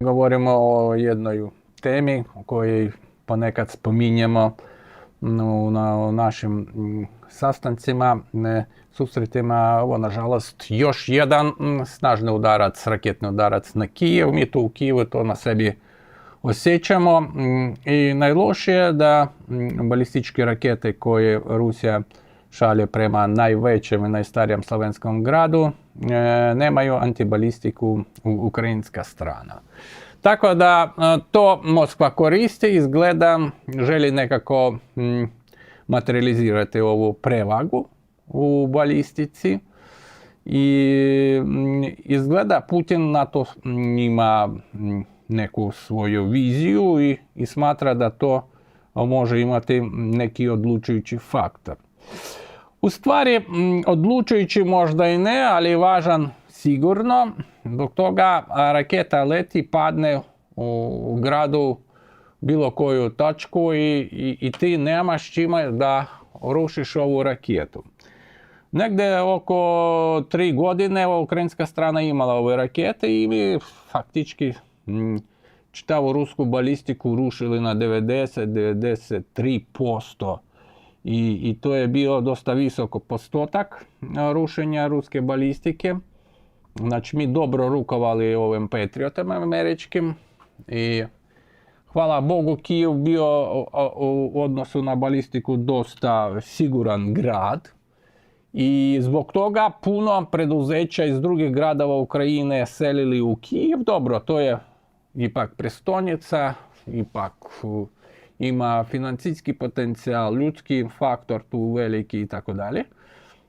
Govorimo o jednoj temi o kojoj ponekad spominjemo na našim sastancima, susretima. Ovo, nažalost, još jedan snažni udarac, raketni udarac na Kijev. Mi tu u Kijevu to na sebi osjećamo. I najlošije je da balističke rakete koje Rusija šalje prema najvećem i najstarijem slovenskom gradu nemaju antibalistiku ukrajinska strana. Tako da to Moskva koristi, izgleda, želi nekako materializirati ovu prevagu u balistici i izgleda Putin na to ima neku svoju viziju i smatra da to može imati neki odlučujući faktor. U stvari, odlučujući možda i ne, ali važan sigurno. Zbog toga raketa leti, padne u gradu bilo koju točku i ti nemaš čime da rušiš ovu raketu. Negdje oko 3 godine ukrajinska strana imala ove rakete i mi faktički čitavu rusku balistiku rušili na 90-93%. I to je bio dosta visoko postotak rušenja ruske balistike. Znači, mi dobro rukovali ovim Patriotima američkim i hvala Bogu Kijev bio u odnosu na balistiku dosta siguran grad i zbog toga puno preduzeća iz drugih gradova Ukrajine selili u Kijev. Dobro, to je ipak prestolnica, ipak ima financijski potencijal, ljudski faktor tu veliki i tako dalje.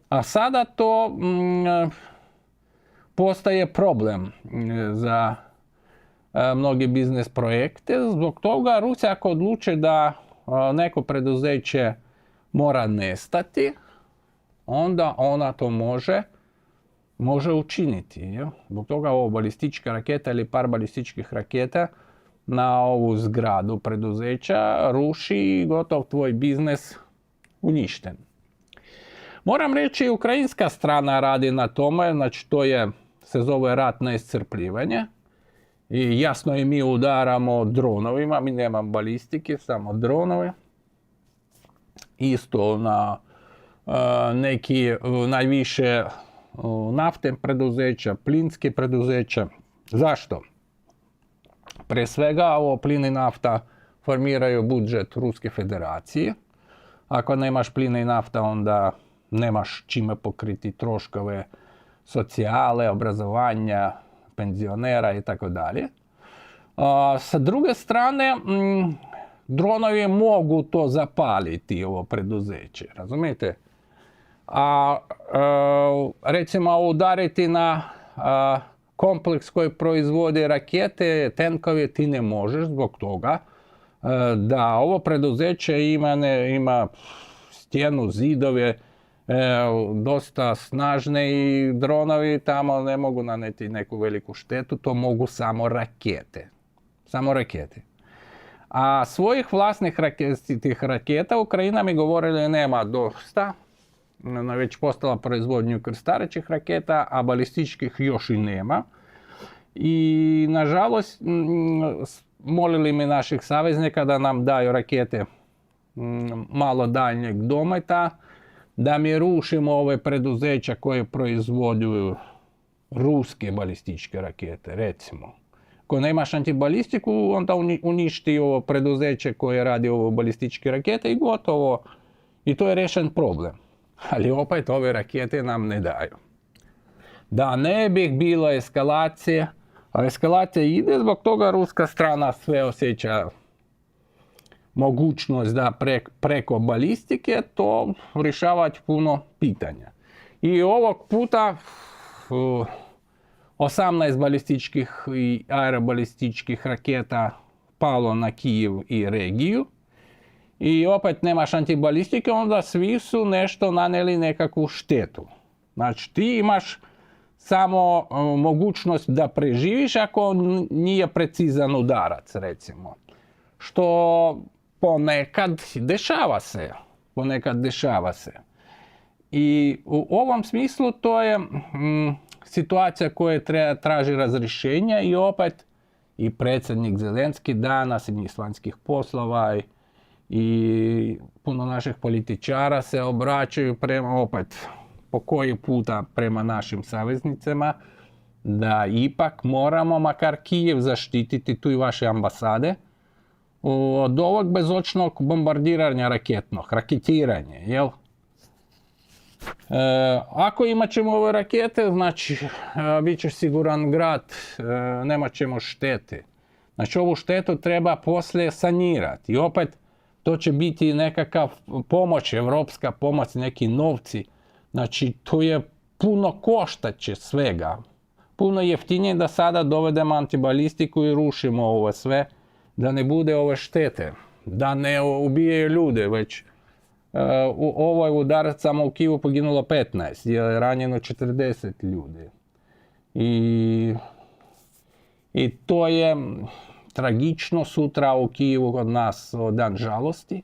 A sada to postaje problem za mnoge biznis projekte. Zbog toga Rusija ako odluči da neko preduzeće mora nestati, onda ona to može učiniti. Zbog toga ovo balistička raketa ili par balističkih raketa na ovu zgradu preduzeća ruši i gotov tvoj biznis uništen. Moram reći, ukrajinska strana radi na tome, znači to se zove rat na iscrpljivanje. I jasno i mi udaramo dronovima, mi nemamo balistike, samo dronove. Isto na neki najviše naftne preduzeća, plinske preduzeća. Zašto? Pre svega, ovo plin i nafta formiraju budžet Ruske federacije. Ako nemaš plina i nafta, onda nemaš čime pokriti troškove socijale, obrazovanja, penzionera i tako dalje. Sa druge strane, dronovi mogu to zapaliti, ovo preduzeće, razumijete? Recimo, udariti na kompleks koji proizvodi rakete, tenkove, ti ne možeš zbog toga da ovo preduzeće ima stijenu, zidove, dosta snažne i dronovi tamo ne mogu naneti neku veliku štetu, to mogu samo rakete. Samo rakete. A svojih vlasnih tih raketa Ukrajina mi govorila nema dosta. Ona već postala proizvodnju krstarećih raketa, a balističkih još i nema. I nažalost, molili mi naših saveznika da nam daju rakete malo daljnjeg dometa, da mi rušimo ove preduzeća koje proizvoduju ruske balističke rakete, recimo. Ako nemaš antibalistiku, onda uništi ovo preduzeće koje radi ovo balističke rakete i gotovo. I to je rešen problem. Ali opet ove rakete nam ne daju. Da ne bi bilo eskalacije, a eskalacija ide, zbog toga ruska strana sve osjeća mogućnost da preko balistike to rješavati puno pitanja. I ovog puta 18 balističkih i aerobalističkih raketa palo na Kijev i regiju. I opet nemaš antibalistike, onda svi su nešto naneli nekakvu štetu. Znači ti imaš samo mogućnost da preživiš ako nije precizan udarac, recimo. Što ponekad dešava se. I u ovom smislu to je situacija koja traži razrješenja i opet i predsjednik Zelenski danas i ministar vanjskih poslova i puno naših političara se obraćaju prema, opet po koji puta prema našim saveznicama, da ipak moramo makar Kijev zaštititi, tu i vaše ambasade, od ovog bezočnog bombardiranja raketiranje, jel? Ako imat ćemo ove rakete, znači bit će siguran grad, nemat ćemo štete. Znači ovu štetu treba poslije sanirati. I opet to će biti nekakav pomoć, evropska pomoć, neki novci. Znači to je puno koštaće svega. Puno jeftinije da sada dovedemo antibalistiku i rušimo ovo sve, da ne bude ove štete, da ne ubijaju ljude, već u ovoj udarac samo u Kijevu poginulo 15, je ranjeno 40 ljudi. I to je tragično, sutra u Kijevu kod nas dan žalosti.